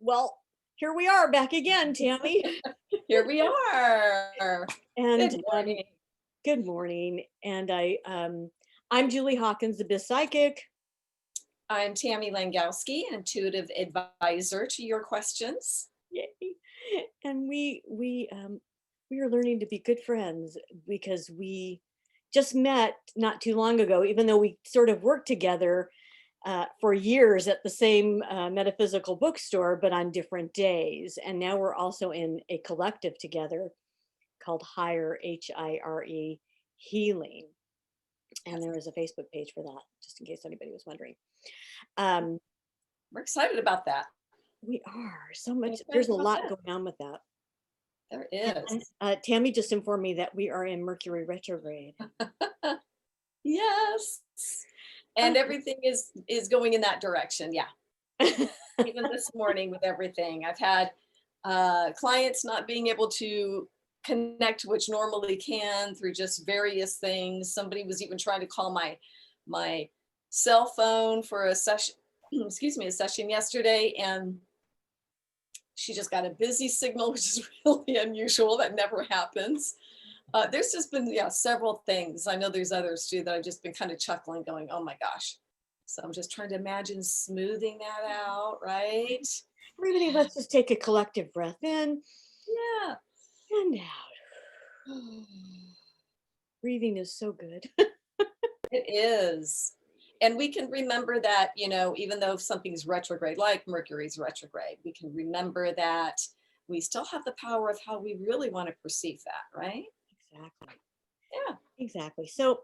Well, here we are back again, Tammy. Here we are. And Good morning. good morning. And I'm Julie Hawkins, the Biz Psychic. I'm Tammy Langowski, an intuitive advisor to your questions. Yay. And we are learning to be good friends because we just met not too long ago, even though we sort of worked together for years at the same metaphysical bookstore, but on different days. And now we're also in a collective together called Hire, HIRE Healing. And there is a Facebook page for that, just in case anybody was wondering. We're excited about that. We are so much, Excited there's a about lot that. going on with that. There And is. Tammy just informed me that we are in Mercury Retrograde. Yes. And everything is going in that direction. Yeah. Even this morning with everything. I've had clients not being able to connect, which normally can through just various things. Somebody was even trying to call my cell phone for a session, excuse me, a session yesterday, and she just got a busy signal, which is really unusual. That never happens. There's just been, several things. I know there's others too that I've just been kind of chuckling, going, oh my gosh. So I'm just trying to imagine smoothing that out, right? Everybody, let's just take a collective breath in Yeah. and out. Breathing is so good. It is. And we can remember that, even though something's retrograde, like Mercury's retrograde, we can remember that we still have the power of how we really want to perceive that, right? Exactly. Yeah. Exactly. So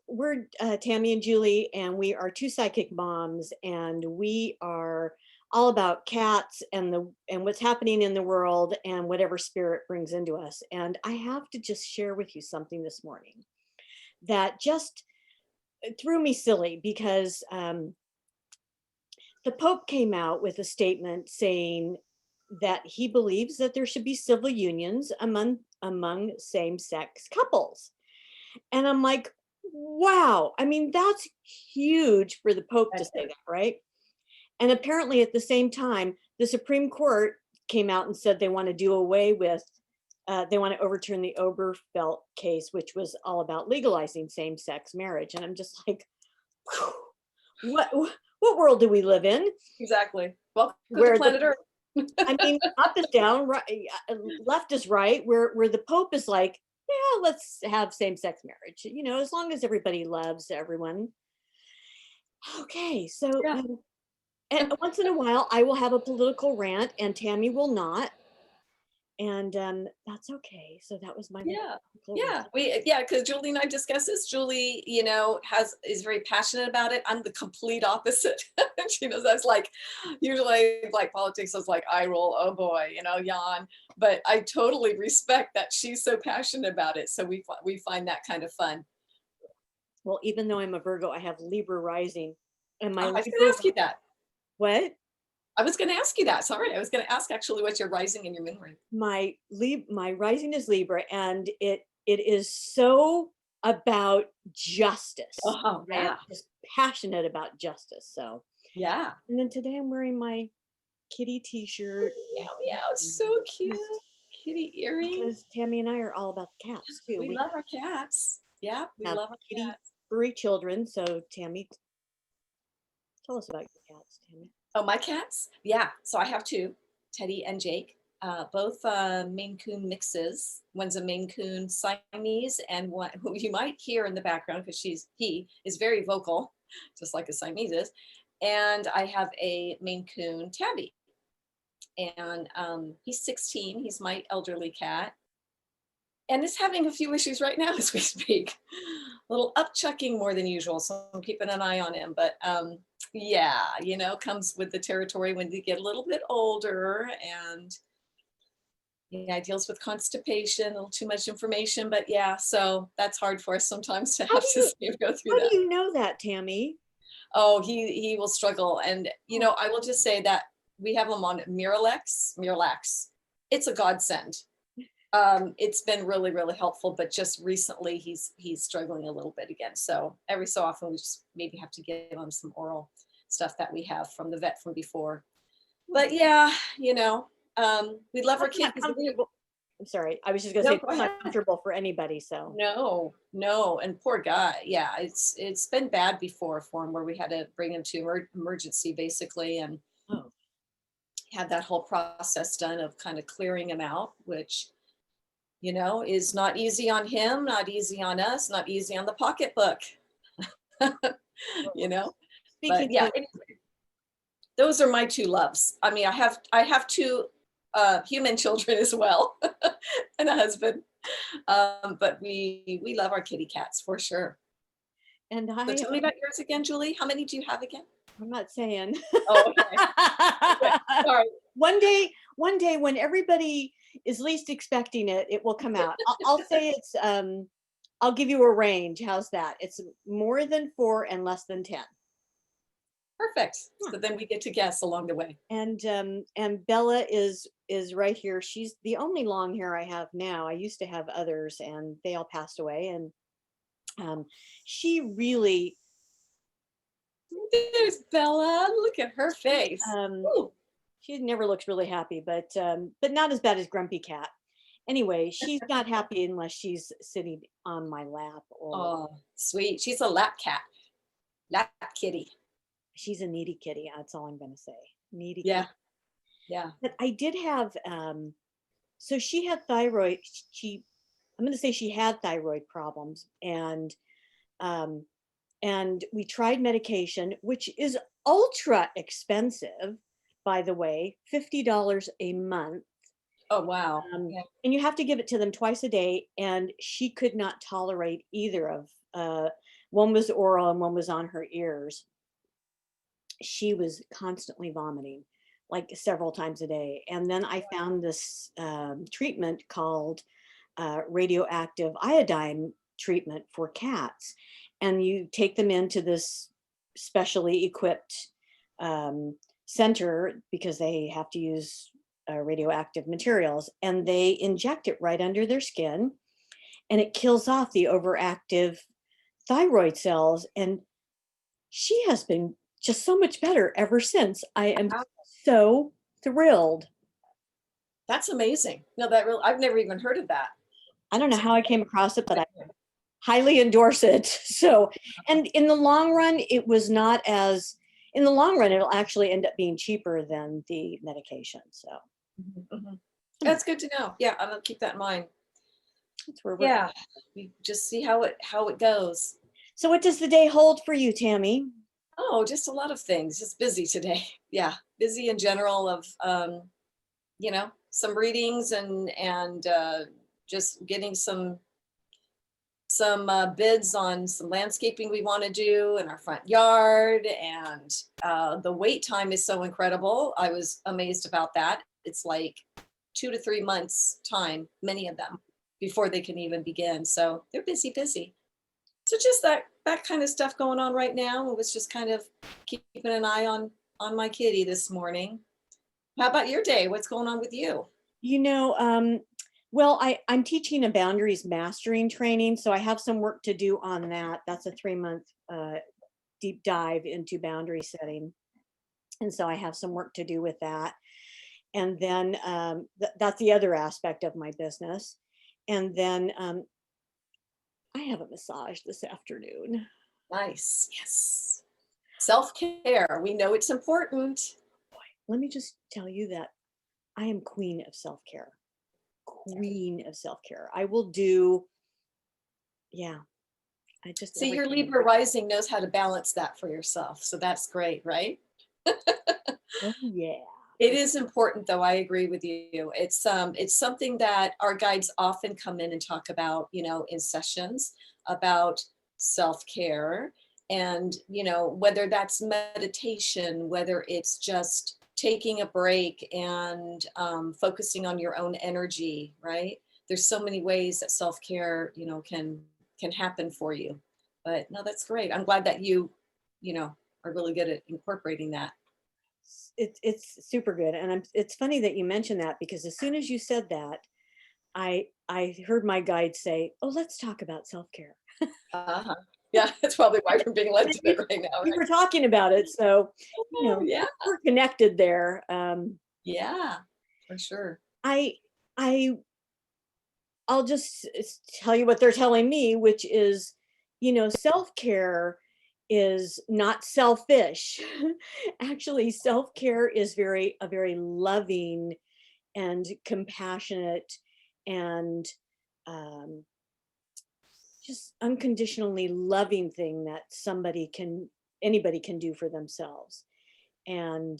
we're Tammy and Julie, and we are two psychic moms, and we are all about cats and what's happening in the world and whatever spirit brings into us. And I have to just share with you something this morning that just threw me silly because the Pope came out with a statement saying that he believes that there should be civil unions among same-sex couples. And I'm like, wow. I mean, that's huge for the Pope to say that, right? And apparently at the same time, the Supreme Court came out and said they want to do away with, they want to overturn the Oberfeld case, which was all about legalizing same-sex marriage. And I'm just like, what world do we live in? Exactly. Welcome to Where planet Earth. I mean, up is down, right, left is right, where the Pope is like, yeah, let's have same-sex marriage, as long as everybody loves everyone. Okay, so Yeah. and once in a while, I will have a political rant, and Tammy will not, and that's okay. So that was my little Yeah. political rant. Because Julie and I discuss this. Julie, is very passionate about it. I'm the complete opposite. She knows that's like usually like politics is like eye roll, oh boy, yawn. But I totally respect that she's so passionate about it. So we find that kind of fun. Well, even though I'm a Virgo, I have Libra rising, and my I was gonna Libra, ask you that. what? I was gonna ask you that. Sorry. I was gonna ask actually what's your rising and your moon ring. My rising is Libra, and it is so about justice. Oh I am yeah. just passionate about justice. So, Yeah. and then today I'm wearing my kitty T-shirt Meow meow. It's so cute. Kitty earring. because Tammy and I are all about the cats too. We We love our cats. Yeah, we have love our kitty cats. furry children. So, Tammy, tell us about your cats, Tammy. Oh, my cats? Yeah. So I have two, Teddy and Jake, both Maine Coon mixes. One's a Maine Coon Siamese, and one who you might hear in the background because he is very vocal, just like a Siamese is. And I have a Maine Coon Tabby, and he's 16. He's my elderly cat, and is having a few issues right now as we speak. A little upchucking more than usual, so I'm keeping an eye on him. But yeah, comes with the territory when you get a little bit older, and deals with constipation, a little too much information. But yeah, so that's hard for us sometimes to How have do to you see him go through how do that. you know that, Tammy? Oh, he will struggle, and I will just say that we have him on Miralax. It's a godsend. It's been really, really helpful, but just recently he's struggling a little bit again. So every so often we just maybe have to give him some oral stuff that we have from the vet from before. But yeah, we love our That's not kids. comfortable. I'm sorry. I was just gonna say No, it's go ahead. not comfortable for anybody. So No, no, and poor guy. Yeah, it's been bad before for him where we had to bring him to emergency basically, and oh, had that whole process done of kind of clearing him out, which is not easy on him, not easy on us, not easy on the pocketbook. you know. speaking But yeah, of, those are my two loves. I mean, I have two human children as well, and a husband. But we love our kitty cats for sure. and So tell me about yours again, Julie. How many do you have again? I'm not saying. Oh, okay. Okay. Sorry. One day when everybody is least expecting it, it will come out. I'll say it's I'll give you a range. How's that? It's more than 4 and less than 10. Perfect. Yeah. So then we get to guess along the way. And Bella is right here. She's the only long hair I have now. I used to have others and they all passed away. And she really There's Bella. Look at her face. um Ooh. she never looks really happy, but not as bad as Grumpy Cat. Anyway, she's not happy unless she's sitting on my lap, or Oh, sweet. She's a lap cat, lap kitty. she's a needy kitty. That's all I'm going to say. Needy Yeah, kitty. yeah. But I did have so she had thyroid. She I'm going to say she had thyroid problems, um, and we tried medication, which is ultra expensive, by the way, $50 a month. Oh, wow. Um, Yeah. and you have to give it to them twice a day. And she could not tolerate either of. One was oral and one was on her ears. She was constantly vomiting, like several times a day. And then I found this treatment called radioactive iodine treatment for cats, and you take them into this specially equipped um, center because they have to use radioactive materials, and they inject it right under their skin, and it kills off the overactive thyroid cells. And she has been just so much better ever since. I am Wow. so thrilled. That's amazing. No, that really, I've never even heard of that. I don't know So how I came across it, but I highly endorse it. So, and in the long run, it was not as, in the long run, it'll actually end up being cheaper than the medication. So Mhm, mhm. That's good to know. Yeah, I'm gonna keep that in mind. that's where we're. Yeah, we just see how it goes. So, what does the day hold for you, Tammy? Oh, just a lot of things. Just busy today. Yeah, busy in general of some readings and just getting some bids on some landscaping we want to do in our front yard, and the wait time is so incredible. I was amazed about that. It's like 2 to 3 months time, many of them, before they can even begin. So they're busy, busy. So just that kind of stuff going on right now. It was just kind of keeping an eye on my kitty this morning. How about your day? What's going on with you? You know, well, I'm teaching a boundaries mastering training, so I have some work to do on that. That's a 3 month deep dive into boundary setting. And so I have some work to do with that. And then that's the other aspect of my business. And then I have a massage this afternoon. Nice. Yes. Self-care. We know it's important. Let me just tell you that I am queen of self care. Queen of self care. I will do, yeah, I just See, your everything. Libra rising knows how to balance that for yourself. So that's great, right? Oh, yeah. It is important though. I agree with you. It's something that our guides often come in and talk about, in sessions about self-care, and whether that's meditation, whether it's just taking a break and focusing on your own energy, right? There's so many ways that self-care, can happen for you. But no, that's great. I'm glad that you are really good at incorporating that. It's super good. And it's funny that you mentioned that, because as soon as you said that, I heard my guide say, "Oh, let's talk about self care." Uh-huh. Yeah, that's probably why we're being led to it right now, We right? were talking about it, so, Oh, yeah. we're connected there. Yeah, for sure. I I I'll just tell you what they're telling me, which is, self-care is not selfish. Actually, self-care is a very loving and compassionate and um, just unconditionally loving thing that anybody can do for themselves. And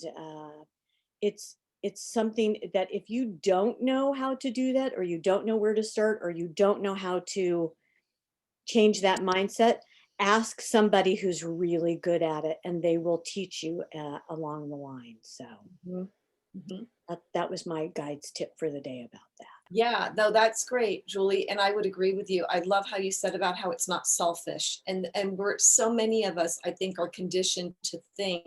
it's something that if you don't know how to do that, or you don't know where to start, or you don't know how to change that mindset, ask somebody who's really good at it, and they will teach you along the line. So Mhm, mhm. that was my guide's tip for the day about that. Yeah, no, that's great, Julie, and I would agree with you. I love how you said about how it's not selfish, and we're so many of us, I think, are conditioned to think,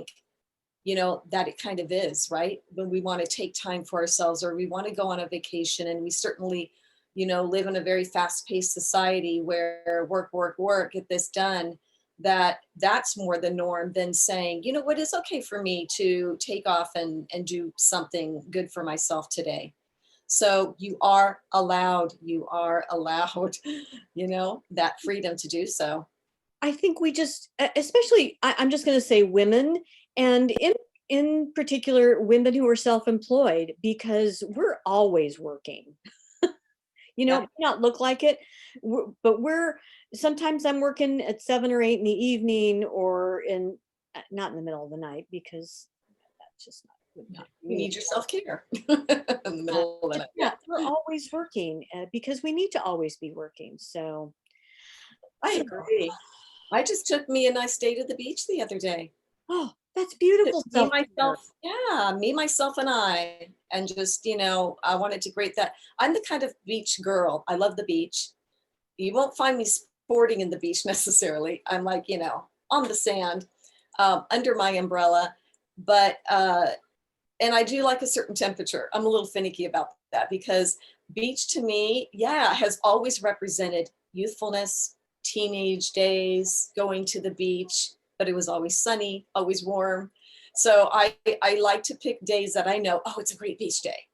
that it kind of is, right? When we want to take time for ourselves or we want to go on a vacation, and we certainly, live in a very fast-paced society where work, work, work, get this done, that's more the norm than saying, what is okay for me to take off and do something good for myself today. So you are allowed, that freedom to do so. I think we just, especially, I'm just going to say women, and in particular, women who are self-employed, because we're always working. It Yeah. may not look like it, but sometimes I'm working at 7 or 8 in the evening, or not in the middle of the night, because that's just not wouldn't Yeah. do You me. need your self-care in the middle of the Just, night. yeah, Yeah. we're always working, because we need to always be working. I So, agree. I just took me a nice day to the beach the other day. oh, that's Just beautiful me, self-care. myself, yeah, me, myself, and I. And just, I wanted to grate that. I'm the kind of beach girl. I love the beach. You won't find me sporting in the beach necessarily. I'm like, on the sand, under my umbrella. But and I do like a certain temperature. I'm a little finicky about that because beach to me, yeah, has always represented youthfulness, teenage days, going to the beach, but it was always sunny, always warm. So I like to pick days that I know, oh, it's a great beach day,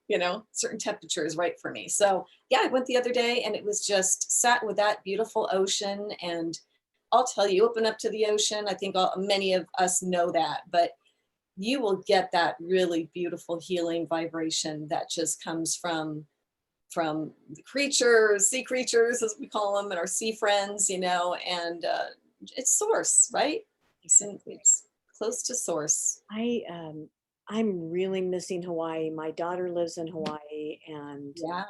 certain temperature is right for me. So yeah, I went the other day and it was just sat with that beautiful ocean. And I'll tell you, open up to the ocean. I think many of us know that, but you will get that really beautiful healing vibration that just comes from the creatures, sea creatures as we call them, and our sea friends, and it's source, right? It's close to source. I I'm really missing Hawaii. My daughter lives in Hawaii, Yeah.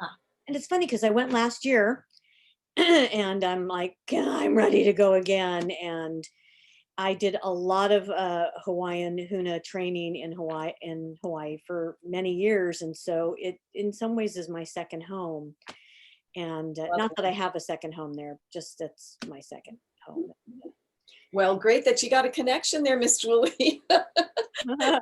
and it's funny because I went last year, and I'm like, I'm ready to go again. And I did a lot of Hawaiian Huna training in Hawaii for many years, and so it in some ways is my second home. And Love not that I it. have a second home there, just that's my second home. Well, great that you got a connection there, Miss Julie. I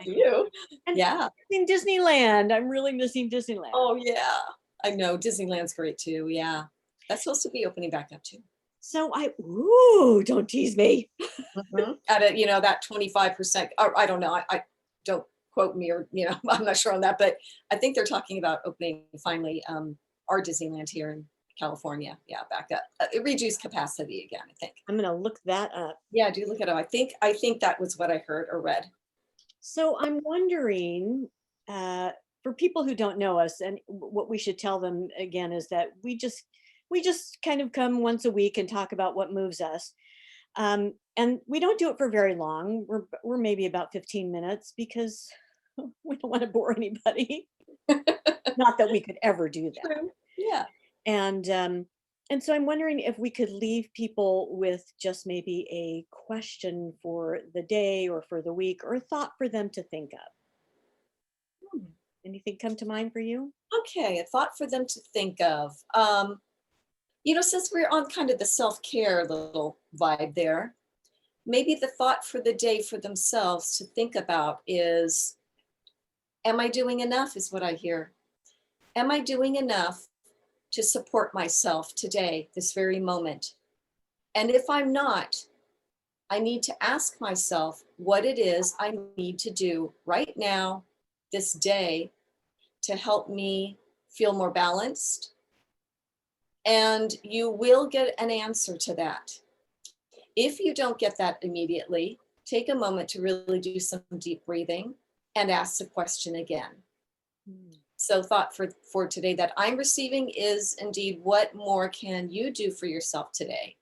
You. And Yeah. missing Disneyland. I'm really missing Disneyland. Oh, yeah. I know. Disneyland's great too. Yeah. That's supposed to be opening back up too. So ooh, don't tease me. Mhm. At a, that 25%, or I don't know. I don't quote me or, I'm not sure on that, but I think they're talking about opening finally our Disneyland here in California. Yeah, back up. Reduced capacity again, I think. I'm gonna look that up. Yeah, do look it up. I think that was what I heard or read. So I'm wondering, for people who don't know us, and what we should tell them again is that we just kind of come once a week and talk about what moves us. And we don't do it for very long. We're maybe about 15 minutes, because we don't want to bore anybody. Not that we could ever do that. True. Yeah. And so I'm wondering if we could leave people with just maybe a question for the day or for the week, or a thought for them to think of. Hmm. Anything come to mind for you? Okay, a thought for them to think of. Since we're on kind of the self-care little vibe there, maybe the thought for the day for themselves to think about is, am I doing enough? Is what I hear. Am I doing enough to support myself today, this very moment? And if I'm not, I need to ask myself what it is I need to do right now, this day, to help me feel more balanced. And you will get an answer to that. If you don't get that immediately, take a moment to really do some deep breathing and ask the question again. Mm. So thought for today that I'm receiving is indeed, what more can you do for yourself today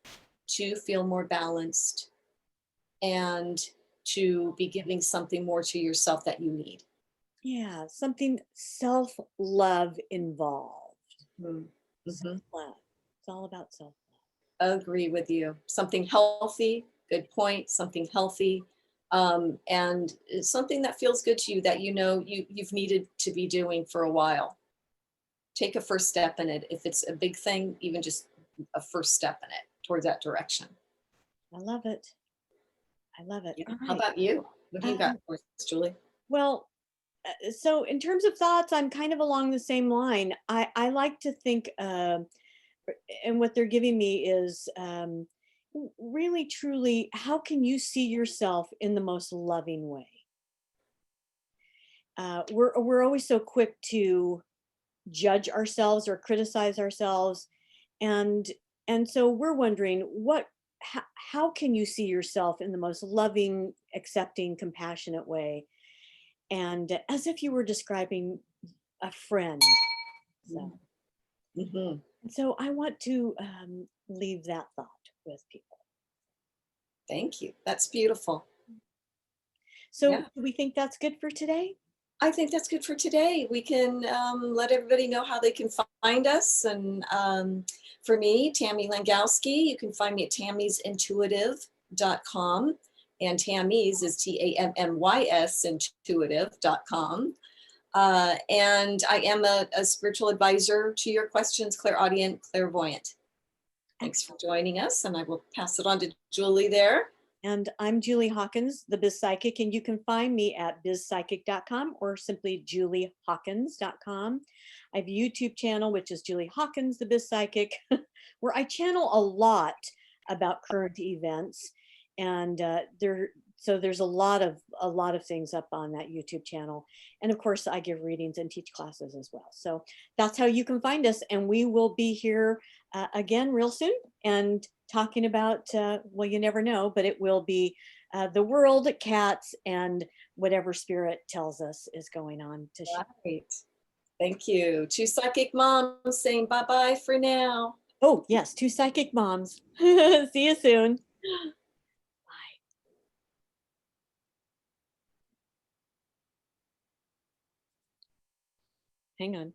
to feel more balanced and to be giving something more to yourself that you need? Yeah, something self-love involved. Mm-hmm. Self-love. It's all about self-love. Agree with you. Something healthy, good point, something healthy. And it's something that feels good to you that you know you've needed to be doing for a while. Take a first step in it. If it's a big thing, even just a first step in it towards that direction. I love it. I love it. Yeah. All How right. about you? What do you got Um, for us, Julie? well, so in terms of thoughts, I'm kind of along the same line. I like to think, and what they're giving me is really, truly, how can you see yourself in the most loving way? We're always so quick to judge ourselves or criticize ourselves, and so we're wondering how can you see yourself in the most loving, accepting, compassionate way, and as if you were describing a friend. So, Mm-hmm. so I want to leave that thought with people. Thank you. That's beautiful. So Yeah. do we think that's good for today? I think that's good for today. We can let everybody know how they can find us. And for me, Tammy Langowski, you can find me at tammysintuitive.com. And Tammys is Tammys intuitive.com. And I am a spiritual advisor to your questions, clairaudient, clairvoyant. Thanks for joining us. And I will pass it on to Julie there. And I'm Julie Hawkins, the Biz Psychic, and you can find me at bizpsychic.com or simply juliehawkins.com. I have a YouTube channel, which is Julie Hawkins, the Biz Psychic, where I channel a lot about current events. And so there's a lot of things up on that YouTube channel. And of course, I give readings and teach classes as well. So that's how you can find us. And we will be here again real soon and talking about, well, you never know, but it will be the world, cats, and whatever spirit tells us is going on to share. Right. Thank you. Two psychic moms saying bye-bye for now. Oh, yes, two psychic moms. See you soon. Bye. Hang on.